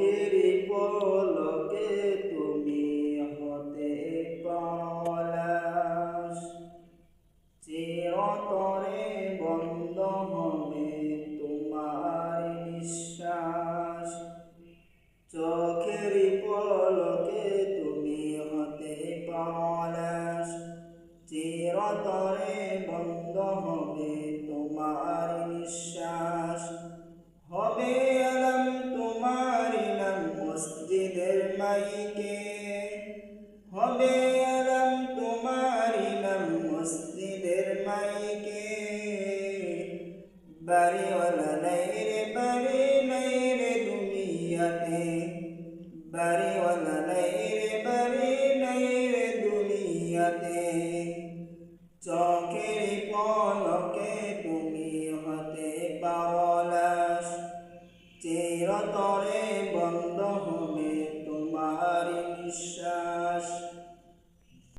চোখের পলকে তুমি হতে পলাশ, চিরতরে বন্ধ হবে তোমার নিঃশ্বাস। চোখের পলকে তুমি হতে পলাশ, চিরতরে বন্ধ হবে তোমার নিঃশ্বাস। হবে আলম তোমার নাম মসজিদের মাইকে, হবে আলম তোমার নাম মসজিদের মাইকে। বাড়িওয়ালা নাই রে বাড়ি নাই রে দুনিয়াতে, বাড়িওয়ালা নাই রে বাড়ি নাই রে দুনিয়াতে। চোখের পলকে তুমি হতে পলাশ, চিরতরে বন্ধ হবে তোমার নিঃশ্বাস।